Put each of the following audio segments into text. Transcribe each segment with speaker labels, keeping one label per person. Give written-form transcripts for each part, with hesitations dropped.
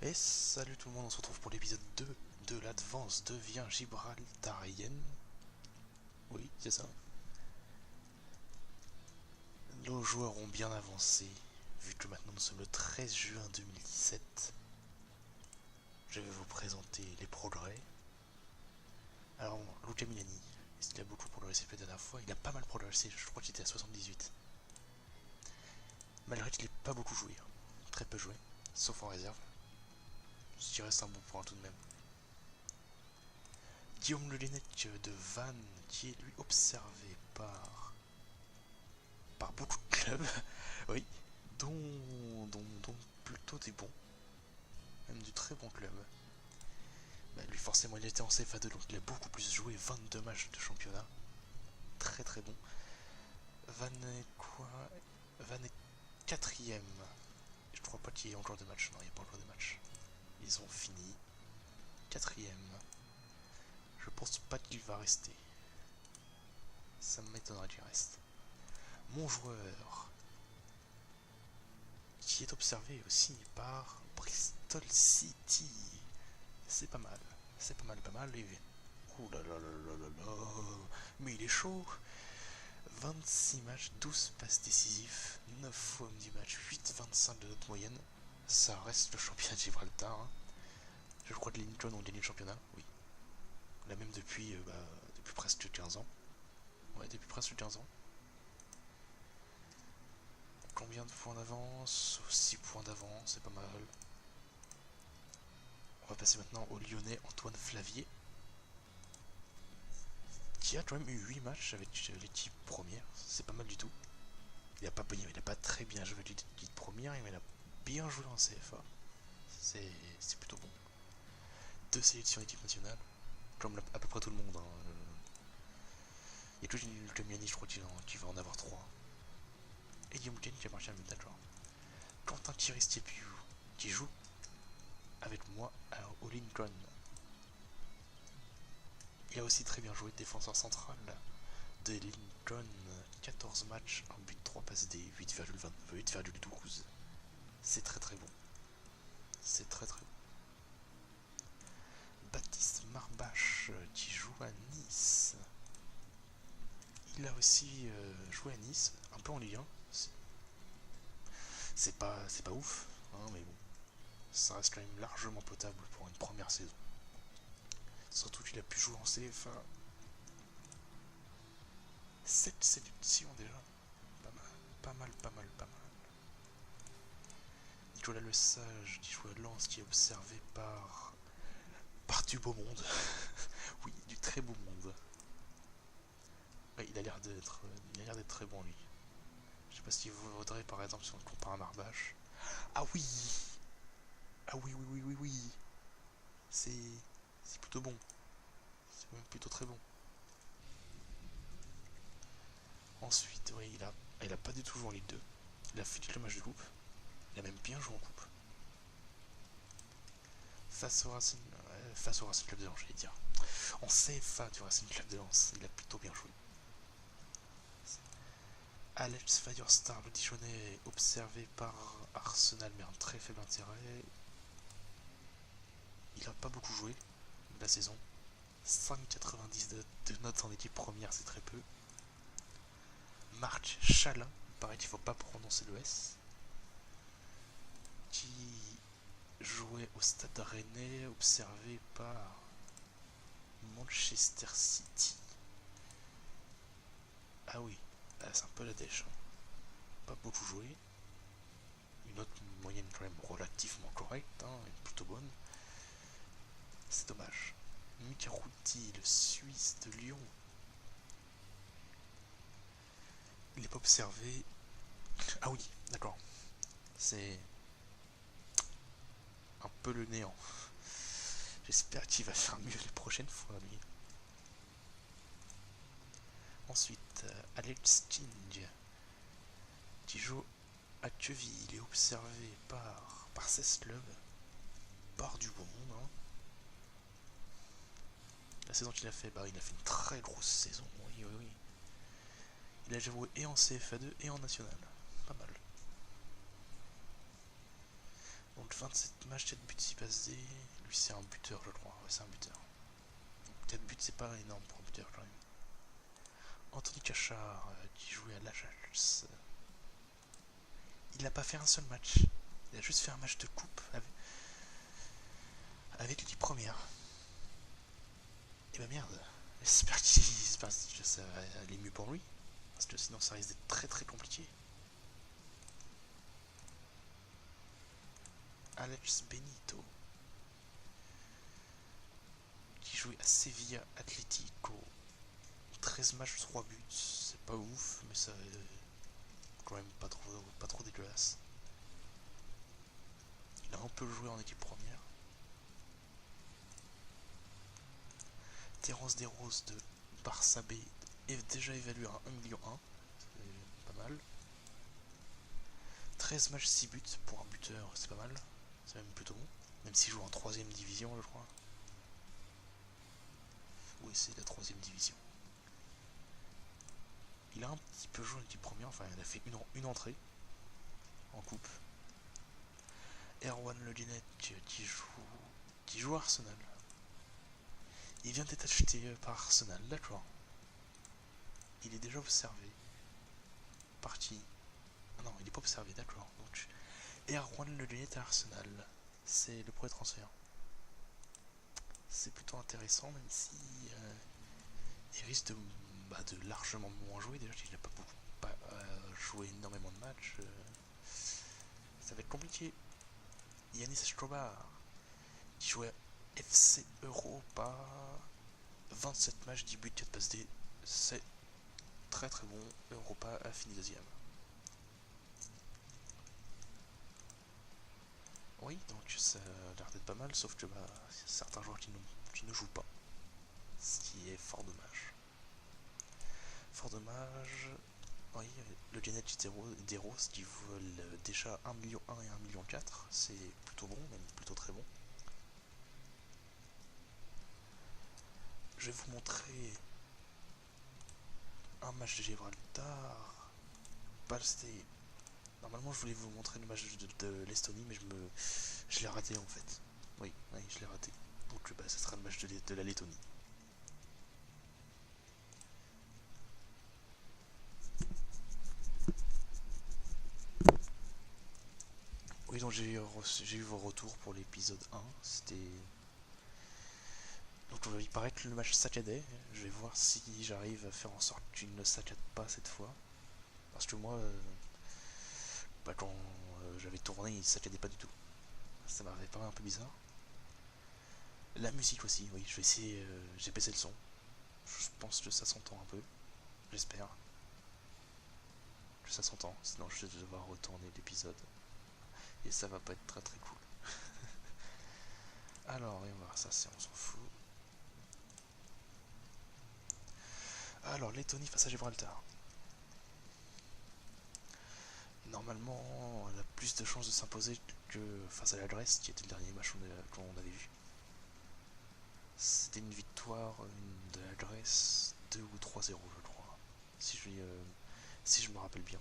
Speaker 1: Et salut tout le monde, on se retrouve pour l'épisode 2 de l'Advance devient gibraltarienne. Oui, c'est ça. Nos joueurs ont bien avancé, vu que maintenant nous sommes le 13 juin 2017. Je vais vous présenter les progrès. Alors, Luca Milani, est-ce qu'il a beaucoup progressé la dernière fois? Il a pas mal progressé, je crois qu'il était à 78. Malgré qu'il n'ait pas beaucoup joué, très peu joué, sauf en réserve. Ce qui reste un bon point tout de même. Guillaume Le Lennec de Vannes, qui est lui observé par beaucoup de clubs, oui, dont plutôt des bons, même du très bon club. Bah, lui forcément il était en CFA2 donc il a beaucoup plus joué, 22 matchs de championnat, très très bon. Van est quoi? Van est quatrième. Je crois pas qu'il y ait encore de matchs, non il n'y a pas encore de matchs. Ils ont fini. Quatrième. Je pense pas qu'il va rester. Ça m'étonnerait qu'il reste. Mon joueur, qui est observé aussi par Bristol City. C'est pas mal. C'est pas mal. Et... ouh là là là là là là. Mais il est chaud. 26 matchs, 12 passes décisives, 9 fois du match, 8,25 de notre moyenne. Ça reste le championnat de Gibraltar. Hein. Je crois que les Lincoln ont gagné le championnat, oui. Là même depuis presque 15 ans. Ouais, depuis presque 15 ans. Combien de points d'avance? 6 points d'avance, c'est pas mal. On va passer maintenant au Lyonnais Antoine Flavier, qui a quand même eu 8 matchs avec l'équipe première, c'est pas mal du tout. Il a pas très bien joué avec l'équipe première, mais il a bien joué en CFA. C'est plutôt bon. 2 sélections équipe nationale, comme à peu près tout le monde. Hein. Il y a que Lumiani, je crois qu'il va en avoir 3. Et Guillaume Ken qui a marqué un but, d'accord. Quentin Kiristiepiou, qui joue avec moi au Lincoln. Il a aussi très bien joué défenseur central de Lincoln, 14 matchs, 1 but, 3 passes D, 8,12. C'est très très bon. C'est très très bon. Baptiste Marbache qui joue à Nice. Il a aussi joué à Nice, un peu en Ligue 1. C'est pas ouf, hein, mais bon. Ça reste quand même largement potable pour une première saison. Surtout qu'il a pu jouer en CFA. 7 sélections déjà. Pas mal. Nicolas Lesage qui joue à Lens, qui est observé par du beau monde. Oui, du très beau monde. Ouais, il a l'air d'être très bon lui. Je sais pas si vous voudrez par exemple si on le compare à Marbache. Ah oui. Ah oui. C'est plutôt bon. C'est même plutôt très bon. Ensuite, oui, il a pas du tout joué en Ligue 2. Il a fait le match de coupe. Il a même bien joué en coupe. Face au Racing Club de Lens, j'allais dire. En CFA du Racing Club de Lens, il a plutôt bien joué. Alex Firestar, le Dijonais, observé par Arsenal, mais un très faible intérêt. Il n'a pas beaucoup joué la saison. 5,90 de notes en équipe première, c'est très peu. Marc Chalin, pareil qu'il ne faut pas prononcer le S, qui jouait au Stade Rennais, observé par Manchester City. Ah oui, c'est un peu la dèche. Hein. Pas beaucoup joué. Une note moyenne quand même relativement correcte, hein, plutôt bonne. C'est dommage. Mika Routi, le Suisse de Lyon. Il n'est pas observé. Ah oui, d'accord. C'est un peu le néant. J'espère qu'il va faire mieux les prochaines fois, lui. Ensuite, Alex King, qui joue à Queville. Il est observé par 16 clubs, par du bon monde. Hein. La saison qu'il a fait, il a fait une très grosse saison. Oui. Il a joué et en CFA2 et en National. Pas mal. Donc 27 matchs, 4 buts, 6 passes D. Lui c'est un buteur je crois, ouais c'est un buteur. Donc 4 buts c'est pas énorme pour un buteur quand même. Anthony Cachard qui jouait à l'Ajax. Il n'a pas fait un seul match. Il a juste fait un match de coupe avec l'équipe première. Et bah merde. J'espère que ça va aller mieux pour lui. Parce que sinon ça risque d'être très très compliqué. Alex Benito. Qui jouait à Sevilla Atlético. 13 matchs, 3 buts. C'est pas ouf, mais ça quand même pas trop dégueulasse. Il a un peu joué en équipe première. Terence Desroses de Barça B est déjà évalué à 1,1 million. C'est pas mal. 13 matchs, 6 buts pour un buteur, c'est pas mal. C'est même plutôt bon. Même s'il joue en 3ème division, je crois. Oui, c'est la 3ème division. Il a un petit peu joué en équipe première, enfin il a fait une entrée en coupe. Erwan Le Guenec qui joue à Arsenal. Il vient d'être acheté par Arsenal, d'accord. Il est déjà observé. Par qui? Ah non, il n'est pas observé, d'accord. Donc, Erwan Le Guenec à Arsenal. C'est le premier transfert. C'est plutôt intéressant, même si il risque de largement moins jouer. Déjà, il n'a pas joué énormément de matchs. Ça va être compliqué. Yanis Escobar, qui jouait à FC Europa. 27 matchs, 10 buts, 4 passes D. C'est très très bon. Europa a fini deuxième. Oui, donc ça a l'air d'être pas mal, sauf que certains joueurs qui ne jouent pas. Ce qui est fort dommage. Fort dommage. Oui, le Genetic d'Eros qui volent déjà 1,1 million et 1,4 million, c'est plutôt bon, même plutôt très bon. Je vais vous montrer un match de Gibraltar. Balsté. Normalement, je voulais vous montrer le match de l'Estonie, mais je l'ai raté en fait. Oui, je l'ai raté. Donc, ça sera le match de la Lettonie. Oui, donc j'ai eu vos retours pour l'épisode 1. C'était. Donc, il paraît que le match saccadait. Je vais voir si j'arrive à faire en sorte qu'il ne saccade pas cette fois. Parce que moi, quand j'avais tourné, il saccadait pas du tout. Ça m'avait paru un peu bizarre. La musique aussi, oui, je vais essayer. J'ai baissé le son. Je pense que ça s'entend un peu. J'espère que ça s'entend. Sinon, je vais devoir retourner l'épisode. Et ça va pas être très très cool. Alors, on va voir ça, on s'en fout. Alors, Lettonie face à Gibraltar. Normalement, on a plus de chances de s'imposer que face à la Grèce, qui était le dernier match qu'on avait vu. C'était une victoire de la Grèce 2 ou 3-0, je crois. Si je me rappelle bien.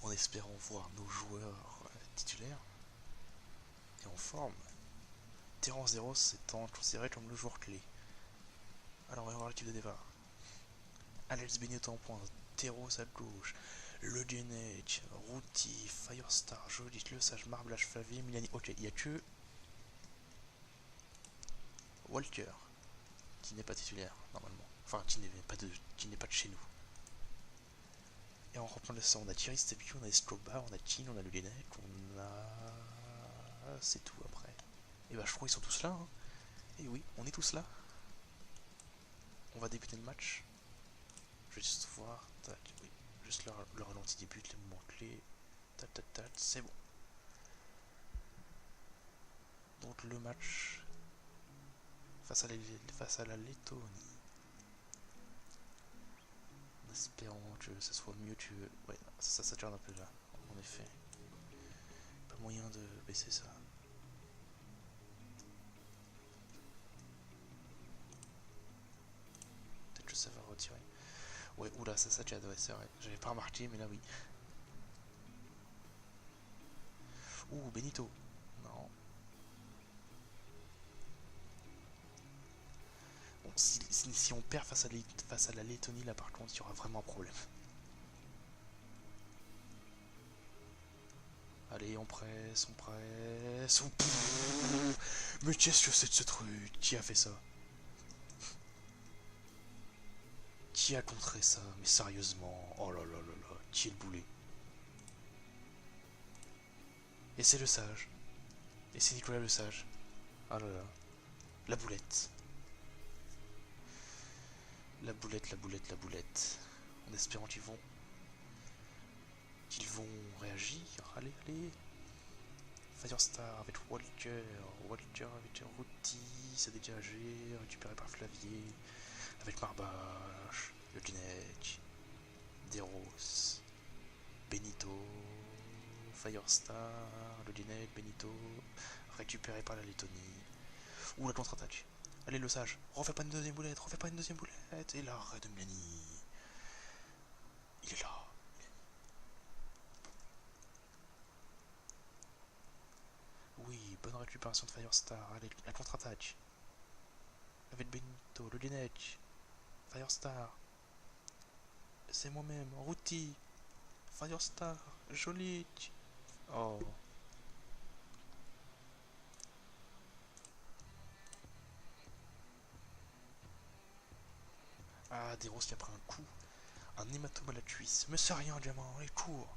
Speaker 1: En espérant voir nos joueurs titulaires et en forme. Terence Desroses étant considéré comme le joueur clé. Alors on va voir l'équipe de départ. Alex Benito en pointe, Terros à gauche, Le Guenec, Routy, Firestar, Jolis, Le Sage, Marblage, Flavier, Milani. Ok, il n'y a que Walker qui n'est pas titulaire normalement. Enfin, qui n'est pas de chez nous. Et on reprend le sang. On a Thierry Stepio, on a Escobar, on a Keane, on a Le Guenec, on a. C'est tout après. Et bah, je crois qu'ils sont tous là. Hein. Et oui, on est tous là. On va débuter le match. Je vais juste voir. Tac, oui. Juste le ralenti débute, les moments clés. Tac, tac, tac, c'est bon. Donc le match face à la Lettonie. En espérant que ça soit mieux que. Ouais, ça s'attarde un peu là, en effet. Pas moyen de baisser ça. Peut-être que ça va retirer. Ouais, oula, ça Sajad, ouais, c'est vrai. J'avais pas remarqué, mais là oui. Ouh, Benito. Non. Bon, si on perd face à la Lettonie, là par contre, il y aura vraiment un problème. Allez, on presse, on presse. Mais qu'est-ce que c'est de ce truc? Qui a fait ça? Qui a contré ça? Mais sérieusement. Oh là là là là. Qui est le boulet? Et c'est le sage. Et c'est Nicolas le sage. Ah là là. La boulette. La boulette, la boulette, la boulette. En espérant qu'ils vont réagir. Allez, allez. Firestar avec Walker. Walker avec Routy. C'est dégagé. Récupéré par Flavier. Avec Marbache. Yoginek. Deros. Benito. Firestar. Yoginek. Benito. Récupéré par la Lettonie. Ouh, la contre-attaque. Allez, le sage. Refais pas une deuxième boulette. Refais pas une deuxième boulette. Et l'arrêt de Mlani. Il est là. Oui, bonne récupération de Firestar. Allez, la contre-attaque. Avec Benito, le Lineage. Firestar. C'est moi-même. Routy. Firestar. Jolik. Oh. Ah, Deros qui a pris un coup. Un hématome à la cuisse. Mais c'est rien, diamant. Allez, cours.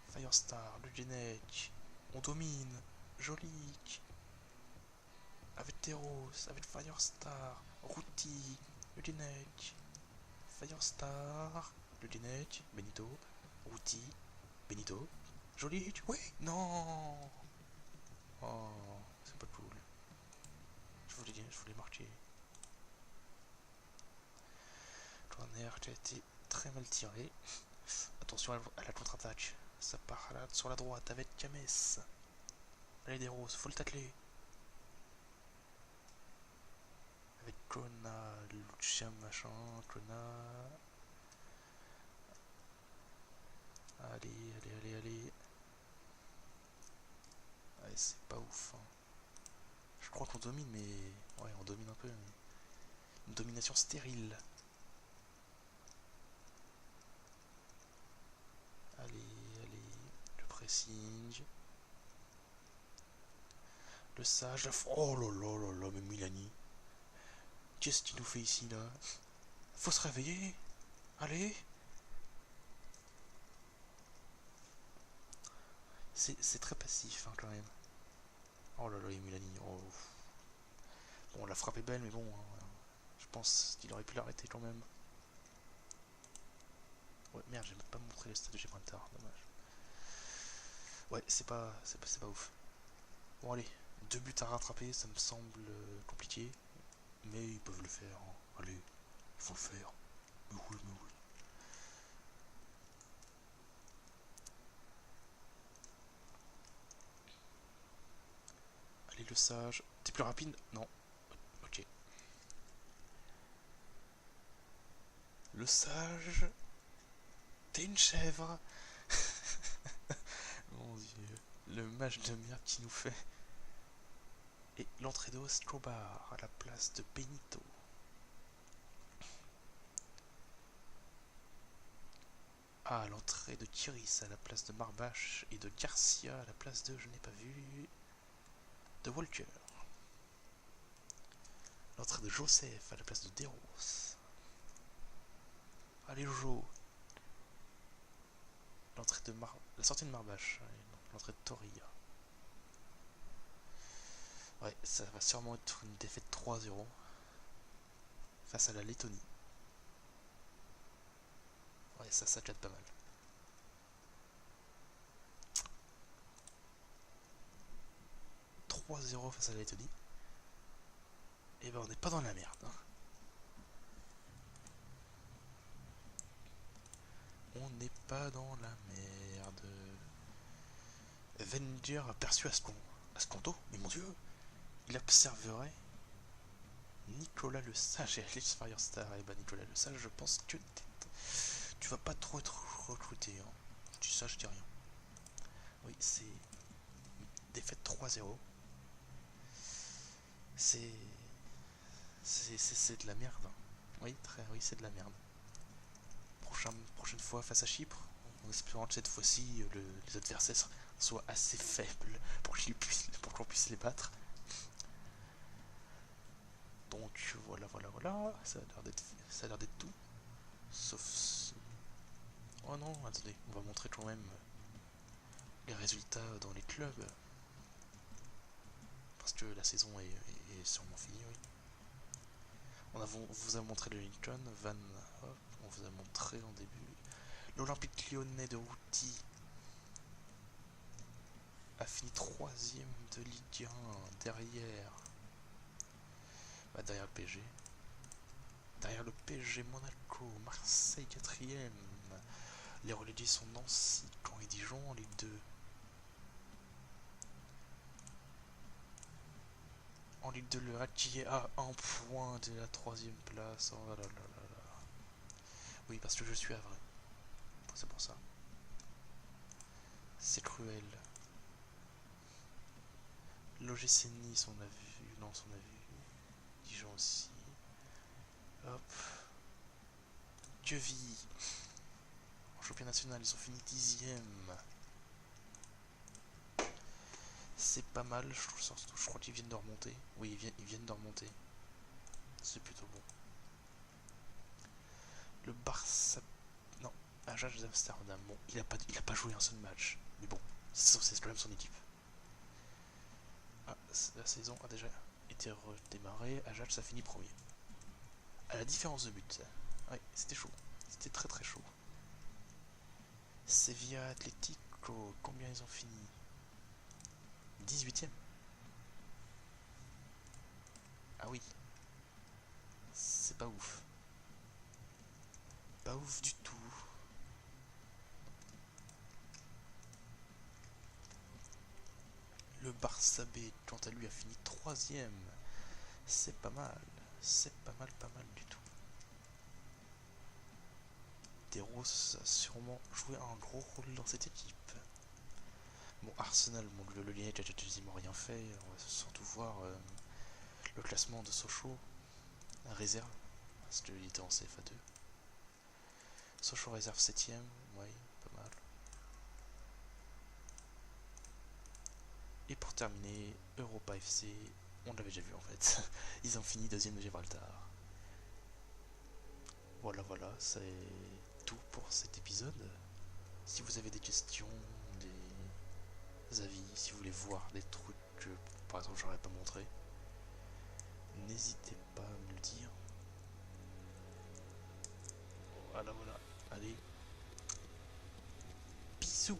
Speaker 1: Firestar, le Lineage. On domine. Jolik. Avec Teros, avec Firestar, Routy, le Lineage, Firestar, le Lineage, Benito, Routy, Benito, joli, oui, non. Oh, c'est pas cool. Je voulais marquer. Corner qui a été très mal tiré. Attention à la contre-attaque. Ça part là, sur la droite avec Kames. Allez, des roses, faut le tacler. Avec Kona, Lucien machin, Kona. Allez, allez, allez, allez. Ouais, c'est pas ouf. Hein. Je crois qu'on domine, mais... Ouais, on domine un peu. Mais... Une domination stérile. Allez, allez. Le pressing. Le sage. Oh là là là là, mais Milani. Qu'est-ce qu'il nous fait ici, là? Faut se réveiller. Allez. C'est très passif, hein, quand même. Oh là là, Milani. Oh. Bon, la frappe est belle, mais bon... Hein, je pense qu'il aurait pu l'arrêter quand même. Ouais, merde, j'ai même pas montré le stade de Gibraltar, dommage. Ouais, c'est pas ouf. Bon, allez, 2 buts à rattraper, ça me semble compliqué. Mais ils peuvent le faire. Hein. Allez, il faut le faire. Mais oui, mais oui. Allez, le sage. T'es plus rapide? Non. Ok. Le sage. T'es une chèvre. Mon dieu. Le match de merde qu'il nous fait. Et l'entrée de Escobar à la place de Benito. Ah, l'entrée de Kiris à la place de Marbache et de Garcia à la place de, je n'ai pas vu, de Walker. L'entrée de Joseph à la place de Deros. Allez, Jojo. La sortie de Marbache. L'entrée de Torilla. Ouais, ça va sûrement être une défaite 3-0 face à la Lettonie. Ouais, ça clade pas mal. 3-0 face à la Lettonie. Et ben on n'est pas dans la merde. Hein. On n'est pas dans la merde. Venger aperçu Asconto. Mais mon dieu, il observerait. Nicolas Le Sage et Alice Firestar. Et bah Nicolas Le Sage, je pense que tu vas pas trop être recruté. Hein. Je dis ça, je dis rien. Oui, c'est défaite 3-0. C'est de la merde. Hein. Oui, oui, c'est de la merde. Prochaine fois face à Chypre, en espérant que cette fois-ci les adversaires soient assez faibles pour qu'on puisse les battre. Donc voilà, ça a l'air d'être tout. Sauf... Oh non, attendez, on va montrer quand même les résultats dans les clubs. Parce que la saison est sûrement finie, oui. On vous a montré le Lincoln, Van Hop, on vous a montré en début. L'Olympique lyonnais de Routy a fini 3ème de Ligue 1 derrière. Derrière le PSG. Derrière le PSG Monaco, Marseille 4ème. Les relégués sont Nancy, Caen et Dijon en Ligue 2. En Ligue 2, le qui est à 1 point de la 3ème place. Oh là là là là. Oui, parce que je suis à vrai. C'est pour ça. C'est cruel. L'OGC Nice, on a vu. Non, on a vu. Dijon aussi. Hop. Queville. En championnat national, ils ont fini 10ème. C'est pas mal, je crois qu'ils viennent de remonter. Oui, ils viennent de remonter. C'est plutôt bon. Le Barça... Non, Ajax d'Amsterdam. Bon, il a pas joué un seul match. Mais bon, c'est quand même son équipe. Ah, la saison a déjà été redémarrée. Ajax a fini premier. À la différence de but. Oui, c'était chaud. C'était très très chaud. Sevilla Atlético, combien ils ont fini? 18ème. Ah oui. C'est pas ouf. Pas ouf du tout. Le Barça B, quant à lui, a fini 3ème. C'est pas mal. C'est pas mal du tout. Deros a sûrement joué un gros rôle dans cette équipe. Bon, Arsenal, bon, le lien n'a quasiment rien fait. On va surtout voir le classement de Sochaux, réserve, parce qu'il était en CFA2. Sochaux réserve 7ème, ouais, pas mal. Et pour terminer, Europa FC, on l'avait déjà vu en fait. Ils ont fini 2ème de Gibraltar. Voilà, c'est tout pour cet épisode. Si vous avez des questions, des avis, si vous voulez voir des trucs que par exemple j'aurais pas montré, n'hésitez pas à me le dire. Voilà. Allez. Bisous.